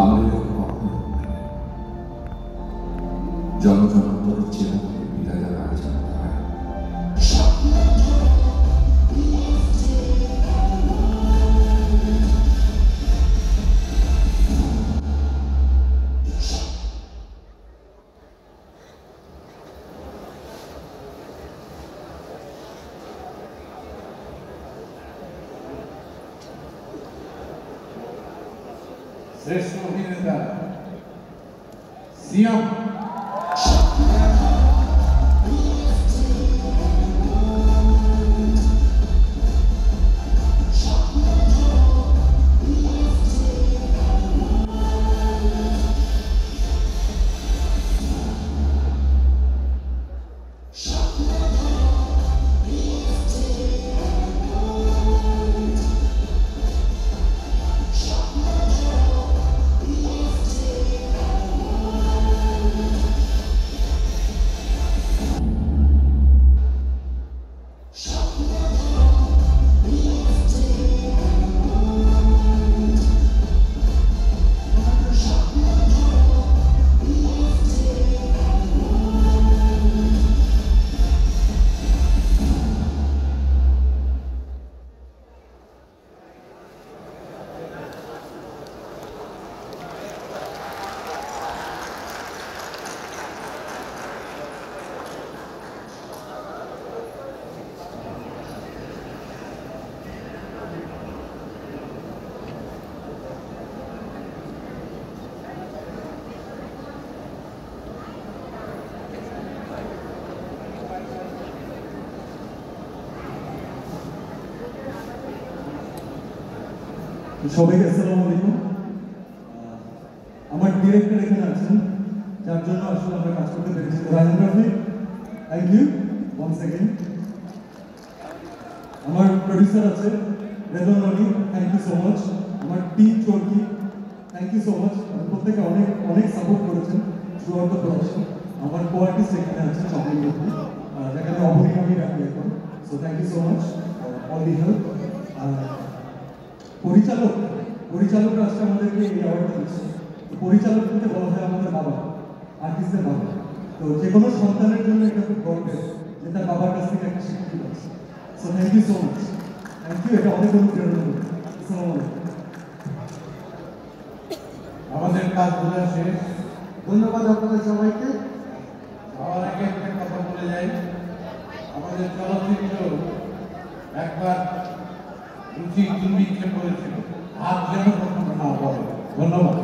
আমাদের কখনো জনজনন্তর চেনা বিদায় দেওয়ার আগে জানতে হয় শ্রেষ্ঠ অভিনেতা সিয়াম সবাইকে আসসালামু আলাইকুম। আমার ডিরেক্টর এখানে আছেন, যার জন্য আসলে আমরা কাজ করতে পেরেছি। Rajan Rafi, thank you one second. আমার প্রডিউসার আছে Redwan Roni, thank you so much. আমার team Chorki, thank you so much. প্রত্যেকে অনেক অনেক সাপোর্ট করেছেন থ্রু আউট দ্য প্রোডাকশন। আমার কো আর্টিস্ট এখানে আছেন স্বপ্ন গ্রুপে, যাকে আমি অবনীমণি রাখি এখন। So thank you so much all the help. পরিচালকরা আজকে আমাদেরকে এই অ্যাওয়ার্ডটা দিচ্ছে। পরিচালক বলতে বলা হয় আমাদের বাবা, আর্টিস্টদের বাবা। তো যে কোনো সন্তানের জন্য এটা খুব গর্বের যে তার বাবার কাছ থেকে একটা স্বীকৃতি পাচ্ছে। So thank you so much, thank you. এটা অনেক অনুপ্রেরণা দেবে। আসসালামু আলাইকুম। আমাদের কাজ বোঝা শেষ। ধন্যবাদ আপনাদের সবাইকে। যাওয়ার আগে একটা কথা বলে যাই, আমাদের চলচ্চিত্র একবার রুচি দুর্ভিক্ষে করেছিল, আজ যেন কখনো না বলে। ধন্যবাদ।